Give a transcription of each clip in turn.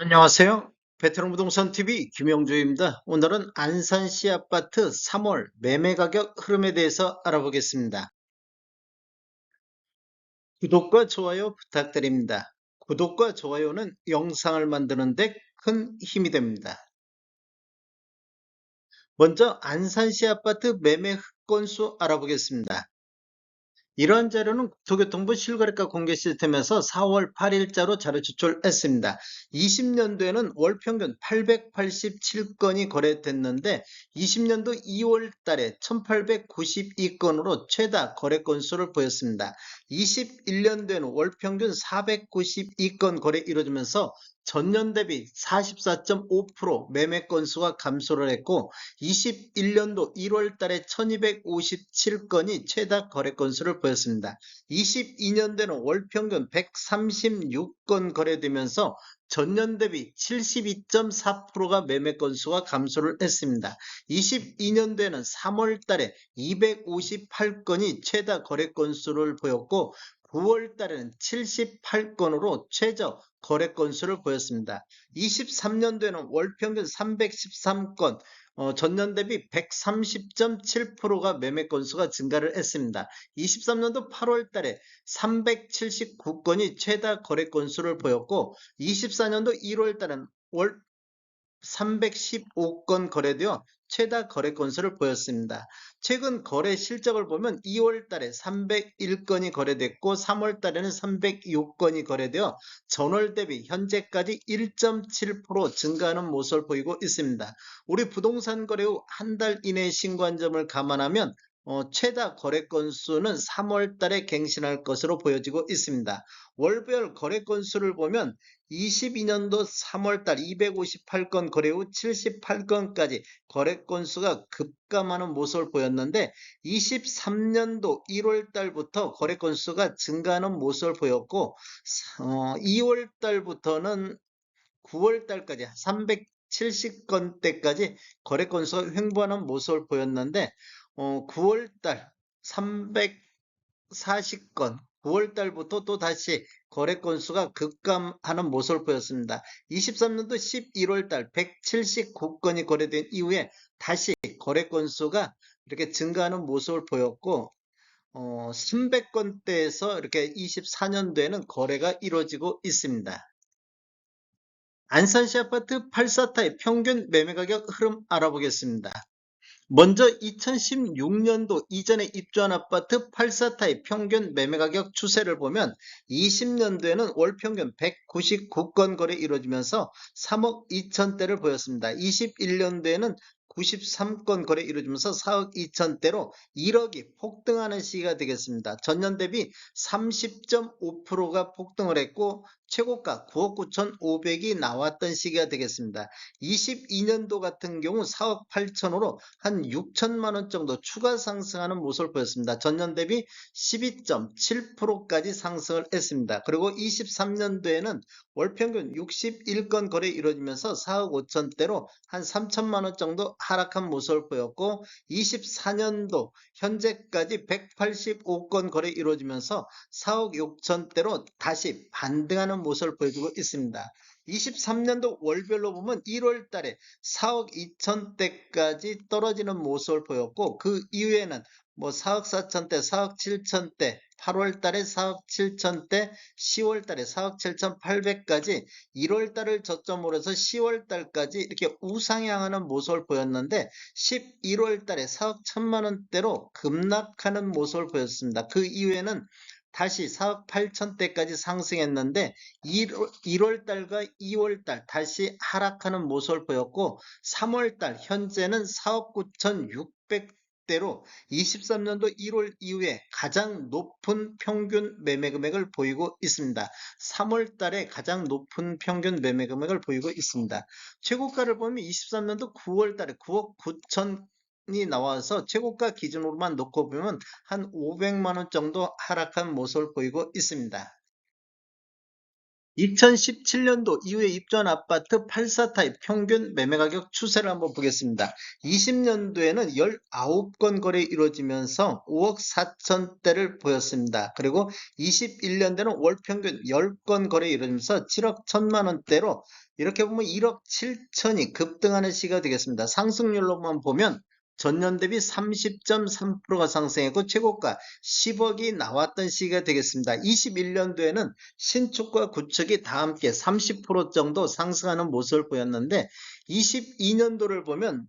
안녕하세요. 베트남 부동산 TV 김영조입니다. 오늘은 안산시 아파트 3월 매매 가격 흐름에 대해서 알아보겠습니다. 구독과 좋아요 부탁드립니다. 구독과 좋아요는 영상을 만드는 데 큰 힘이 됩니다. 먼저 안산시 아파트 매매 건수 알아보겠습니다. 이러한 자료는 국토교통부 실거래가 공개 시스템에서 4월 8일자로 자료 제출했습니다. 20년도에는 월 평균 887건이 거래됐는데 20년도 2월 달에 1892건으로 최다 거래 건수를 보였습니다. 21년도에는 월 평균 492건 거래 이루어지면서 전년 대비 44.5% 매매 건수가 감소를 했고 21년도 1월 달에 1257건이 최다 거래 건수를 보였습니다. 22년도에는 월 평균 136건 거래되면서 전년 대비 72.4%가 매매 건수가 감소를 했습니다. 22년도에는 3월 달에 258건이 최다 거래 건수를 보였고 9월 달에는 78건으로 최저 거래 건수를 보였습니다. 23년도에는 월 평균 313건, 전년 대비 130.7%가 매매 건수가 증가를 했습니다. 23년도 8월 달에 379건이 최다 거래 건수를 보였고 24년도 1월 달은 월 315건 거래되어 최다 거래 건수를 보였습니다. 최근 거래 실적을 보면 2월 달에 301건이 거래됐고 3월 달에는 306건이 거래되어 전월 대비 현재까지 1.7% 증가하는 모습을 보이고 있습니다. 우리 부동산 거래 후 한 달 이내 신고한 점을 감안하면 최다 거래 건수는 3월 달에 갱신할 것으로 보여지고 있습니다. 월별 거래 건수를 보면 22년도 3월 달 258건 거래 후 78건까지 거래 건수가 급감하는 모습을 보였는데 23년도 1월 달부터 거래 건수가 증가하는 모습을 보였고 2월 달부터는 9월 달까지 370건대까지 거래 건수가 횡보하는 모습을 보였는데 9월 달 340건, 9월 달부터 또 다시 거래 건수가 급감하는 모습을 보였습니다. 23년도 11월 달 179건이 거래된 이후에 다시 거래 건수가 이렇게 증가하는 모습을 보였고 300건대에서 이렇게 24년도에는 거래가 이루어지고 있습니다. 안산시 아파트 84타입 평균 매매가격 흐름 알아보겠습니다. 먼저 2016년도 이전에 입주한 아파트 84타입 평균 매매가격 추세를 보면 20년도에는 월 평균 199건 거래 이루어지면서 3억 2천대를 보였습니다. 21년도에는 93건 거래 이루어지면서 4억 2천대로 1억이 폭등하는 시기가 되겠습니다. 전년 대비 30.5%가 폭등을 했고 최고가 9억 9천5백이 나왔던 시기가 되겠습니다. 22년도 같은 경우 4억 8천으로 한 6천만 원 정도 추가 상승하는 모습을 보였습니다. 전년 대비 12.7%까지 상승을 했습니다. 그리고 23년도에는 월 평균 61건 거래 이루어지면서 4억 5천대로 한 3천만 원 정도 하락한 모습을 보였고 24년도 현재까지 185건 거래 이루어지면서 4억 6천대로 다시 반등하는 모습을 보여주고 있습니다. 23년도 월별로 보면 1월 달에 4억 2천대까지 떨어지는 모습을 보였고 그 이후에는 뭐 4억 4천대, 4억 7천대, 8월 달에 4억 7천대, 10월 달에 4억 7천8백까지 1월 달을 저점으로 해서 10월 달까지 이렇게 우상향하는 모습을 보였는데 11월 달에 4억 1천만 원대로 급락하는 모습을 보였습니다. 그 이후에는 다시 4억 8천대까지 상승했는데 1월 달과 2월 달 다시 하락하는 모습을 보였고 3월 달 현재는 4억 9천6백대로 23년도 1월 이후에 가장 높은 평균 매매 금액을 보이고 있습니다. 3월 달에 가장 높은 평균 매매 금액을 보이고 있습니다. 최고가를 보면 23년도 9월 달에 9억 9천 이 나와서 최고가 기준으로만 놓고 보면 한 500만 원 정도 하락한 모습을 보이고 있습니다. 2017년도 이후에 입주한 아파트 84 타입 평균 매매가격 추세를 한번 보겠습니다. 20년도에는 19건 거래 이루어지면서 5억 4천대를 보였습니다. 그리고 21년도에는 월 평균 10건 거래 이루어지면서 7억 1천만 원대로 이렇게 보면 1억 7천이 급등하는 시기가 되겠습니다. 상승률로만 보면 전년 대비 30.3%가 상승했고 최고가 10억이 나왔던 시기가 되겠습니다. 21년도에는 신축과 구축이 다 함께 30% 정도 상승하는 모습을 보였는데 22년도를 보면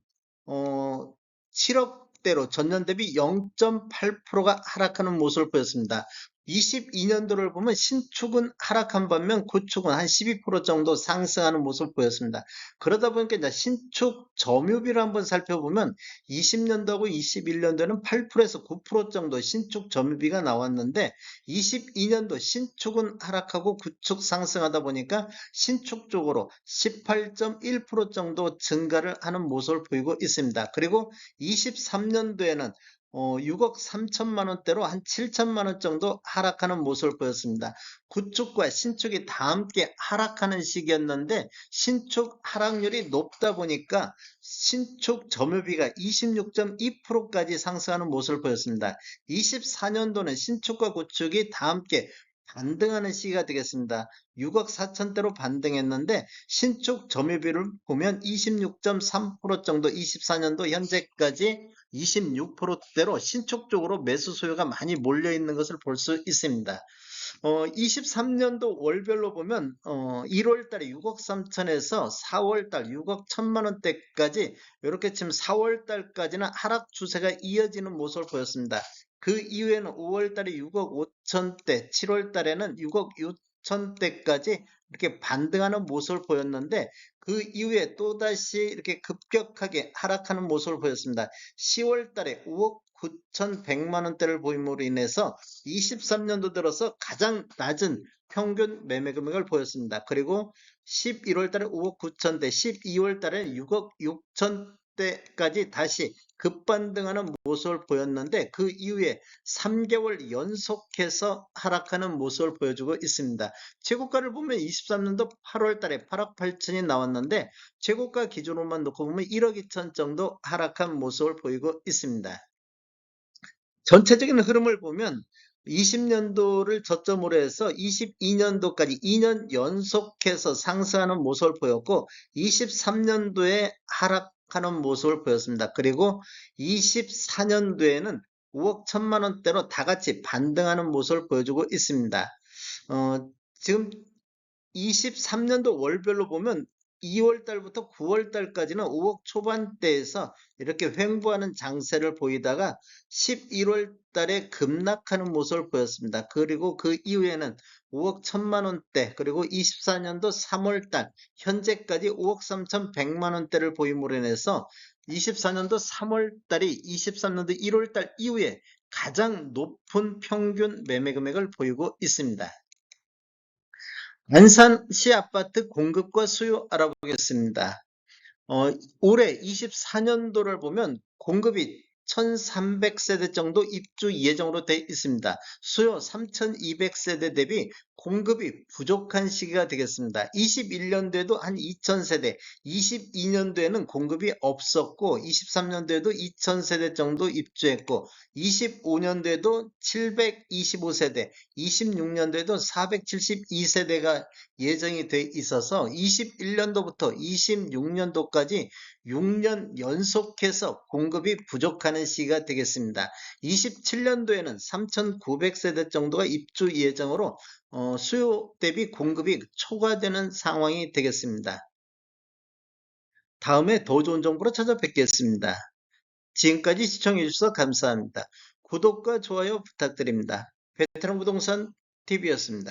7억대로 전년 대비 0.8%가 하락하는 모습을 보였습니다. 22년도를 보면 신축은 하락한 반면 구축은 한 12% 정도 상승하는 모습을 보였습니다. 그러다 보니까 이제 신축 점유비를 한번 살펴보면 20년도하고 21년도에는 8%에서 9% 정도 신축 점유비가 나왔는데 22년도 신축은 하락하고 구축 상승하다 보니까 신축 쪽으로 18.1% 정도 증가를 하는 모습을 보이고 있습니다. 그리고 23년도에는 6억 3천만 원대로 한 7천만 원 정도 하락하는 모습을 보였습니다. 구축과 신축이 다 함께 하락하는 시기였는데 신축 하락률이 높다 보니까 신축 점유비가 26.2%까지 상승하는 모습을 보였습니다. 24년도는 신축과 구축이 다 함께 반등하는 시기가 되겠습니다. 6억 4천대로 반등했는데 신축 점유비를 보면 26.3% 정도 24년도 현재까지 26%대로 신축 쪽으로 매수 수요가 많이 몰려 있는 것을 볼 수 있습니다. 23년도 월별로 보면 1월 달에 6억 3천에서 4월 달 6억 1천만 원대까지 이렇게 지금 4월 달까지는 하락 추세가 이어지는 모습을 보였습니다. 그 이후에는 5월 달에 6억 5천대, 7월 달에는 6억 6천대까지 이렇게 반등하는 모습을 보였는데 그 이후에 또다시 이렇게 급격하게 하락하는 모습을 보였습니다. 10월 달에 5억 9,100만 원대를 보임으로 인해서 23년도 들어서 가장 낮은 평균 매매 금액을 보였습니다. 그리고 11월 달에 5억 9천대, 12월 달에 6억 6천대까지 다시 급반등하는 모습을 보였는데 그 이후에 3개월 연속해서 하락하는 모습을 보여주고 있습니다. 최고가를 보면 23년도 8월 달에 8억 8천이 나왔는데 최고가 기준으로만 놓고 보면 1억 2천 정도 하락한 모습을 보이고 있습니다. 전체적인 흐름을 보면 20년도를 저점으로 해서 22년도까지 2년 연속해서 상승하는 모습을 보였고 23년도에 하락하는 모습을 보였습니다. 그리고 24년도에는 5억 1천만 원대로 다 같이 반등하는 모습을 보여주고 있습니다. 지금 23년도 월별로 보면 2월 달부터 9월 달까지는 5억 초반대에서 이렇게 횡보하는 장세를 보이다가 11월 달에 급락하는 모습을 보였습니다. 그리고 그 이후에는 5억 1천만 원대, 그리고 24년도 3월 달 현재까지 5억 3천100만 원대를 보임으로 인해서 24년도 3월 달이 23년도 1월 달 이후에 가장 높은 평균 매매 금액을 보이고 있습니다. 안산시 아파트 공급과 수요 알아보겠습니다. 올해 24년도를 보면 공급이 1300세대 정도 입주 예정으로 되어 있습니다. 수요 3200세대 대비 공급이 부족한 시기가 되겠습니다. 21년도에도 한 2000세대, 22년도에는 공급이 없었고 23년도에도 2000세대 정도 입주했고 25년도에도 725세대, 26년도에도 472세대가 예정이 돼 있어서 21년도부터 26년도까지 6년 연속해서 공급이 부족하는 시기가 되겠습니다. 27년도에는 3,900세대 정도가 입주 예정으로 수요 대비 공급이 초과되는 상황이 되겠습니다. 다음에 더 좋은 정보로 찾아뵙겠습니다. 지금까지 시청해 주셔서 감사합니다. 구독과 좋아요 부탁드립니다. 베테랑 부동산 TV였습니다.